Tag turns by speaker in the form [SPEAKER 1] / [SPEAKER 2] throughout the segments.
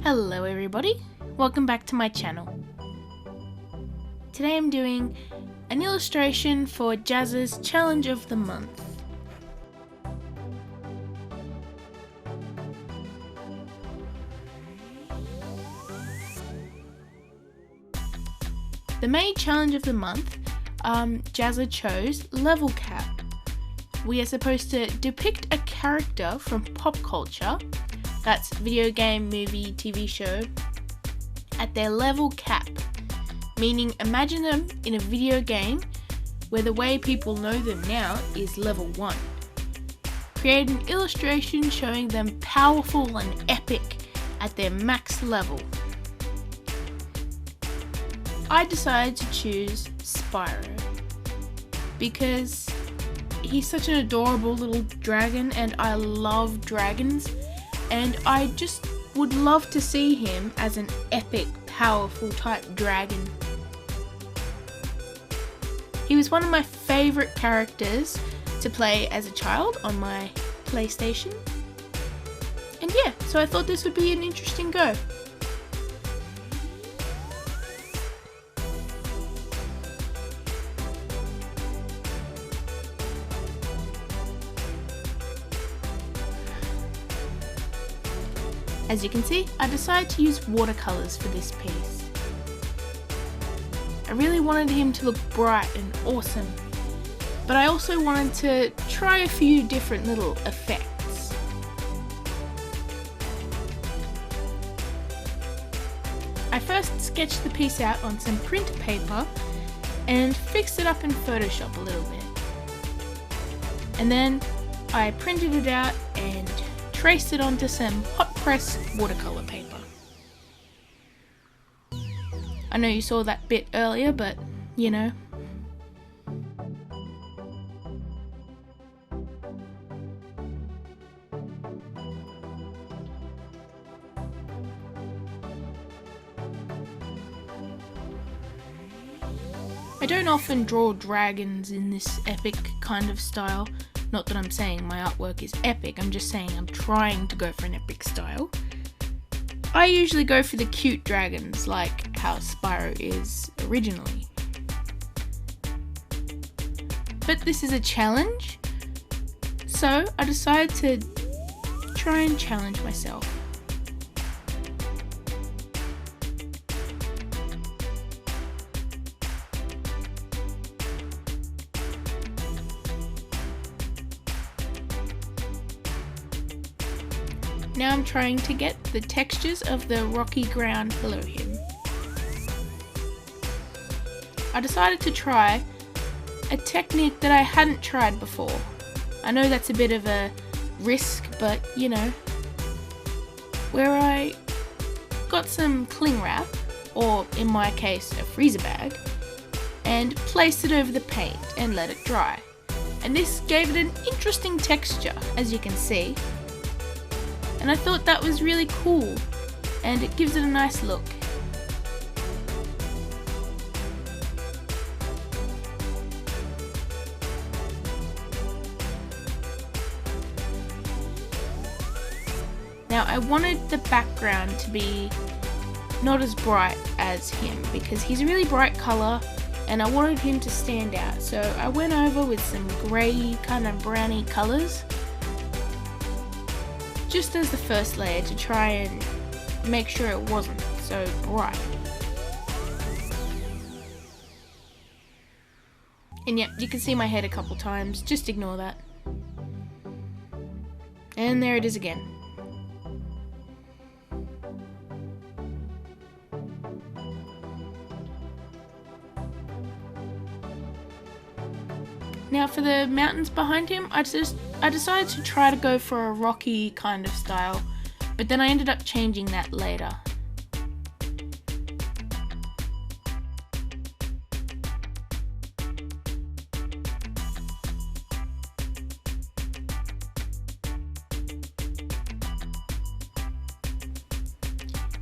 [SPEAKER 1] Hello everybody, welcome back to my channel. Today I'm doing an illustration for Jazz's Challenge of the Month. The main challenge of the month, Jazza chose Level Cap. We are supposed to depict a character from pop culture, that's video game, movie, TV show, at their level cap, meaning imagine them in a video game where the way people know them now is level 1. Create an illustration showing them powerful and epic at their max level. I decided to choose Spyro because he's such an adorable little dragon and I love dragons, and I just would love to see him as an epic, powerful type dragon. He was one of my favourite characters to play as a child on my PlayStation, and yeah, so I thought this would be an interesting go. As you can see, I decided to use watercolours for this piece. I really wanted him to look bright and awesome, but I also wanted to try a few different little effects. I first sketched the piece out on some print paper and fixed it up in Photoshop a little bit. And then I printed it out and traced it onto some hot press watercolor paper. I know you saw that bit earlier, but you know. I don't often draw dragons in this epic kind of style. Not that I'm saying my artwork is epic, I'm just saying I'm trying to go for an epic style. I usually go for the cute dragons, like how Spyro is originally. But this is a challenge, so I decided to try and challenge myself. Now I'm trying to get the textures of the rocky ground below him. I decided to try a technique that I hadn't tried before. I know that's a bit of a risk, but you know, where I got some cling wrap, or in my case a freezer bag, and placed it over the paint and let it dry. And this gave it an interesting texture, as you can see. And I thought that was really cool, and it gives it a nice look. Now I wanted the background to be not as bright as him because he's a really bright colour and I wanted him to stand out. So I went over with some grey kind of browny colours just as the first layer to try and make sure it wasn't so bright. And yep, you can see my head a couple times, just ignore that. And there it is again. Now for the mountains behind him, I decided to try to go for a rocky kind of style, but then I ended up changing that later.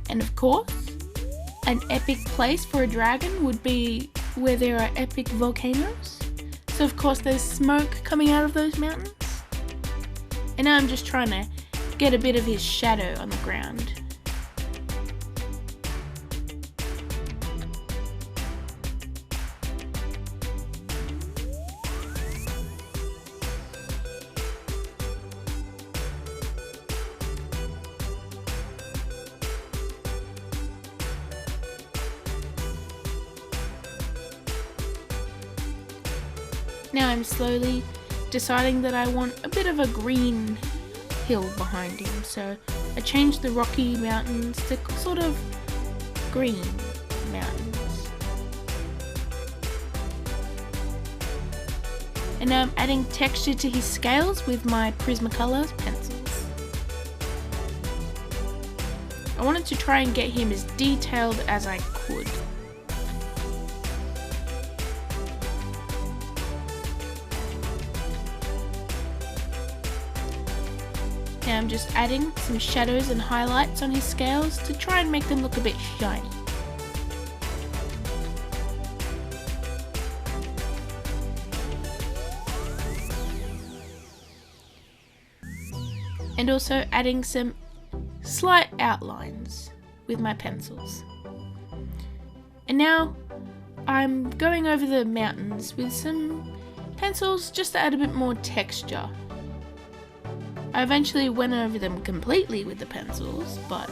[SPEAKER 1] And of course, an epic place for a dragon would be where there are epic volcanoes. So of course there's smoke coming out of those mountains. And now I'm just trying to get a bit of his shadow on the ground. Now I'm slowly deciding that I want a bit of a green hill behind him, so I changed the Rocky Mountains to sort of green mountains. And now I'm adding texture to his scales with my Prismacolor pencils. I wanted to try and get him as detailed as I could. Now I'm just adding some shadows and highlights on his scales to try and make them look a bit shiny. And also adding some slight outlines with my pencils. And now I'm going over the mountains with some pencils just to add a bit more texture. I eventually went over them completely with the pencils, but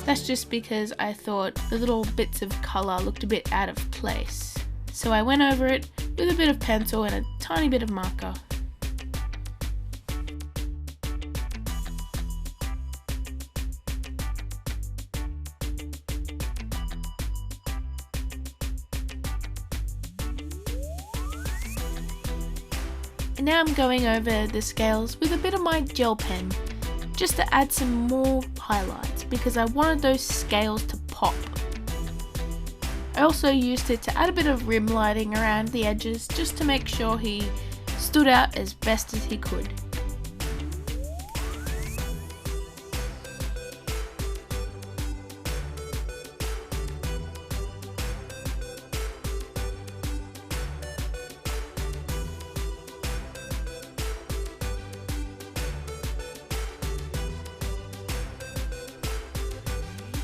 [SPEAKER 1] that's just because I thought the little bits of colour looked a bit out of place. So I went over it with a bit of pencil and a tiny bit of marker. And now I'm going over the scales with a bit of my gel pen just to add some more highlights because I wanted those scales to pop. I also used it to add a bit of rim lighting around the edges just to make sure he stood out as best as he could.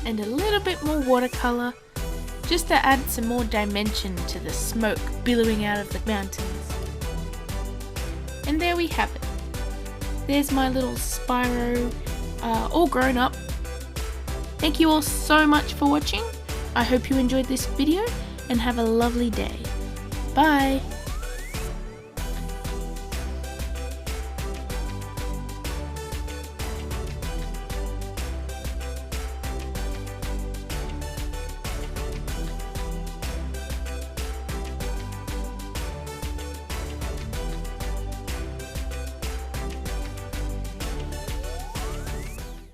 [SPEAKER 1] And a little bit more watercolor just to add some more dimension to the smoke billowing out of the mountains. And there we have it. There's my little Spyro all grown up. Thank you all so much for watching. I hope you enjoyed this video and have a lovely day. Bye!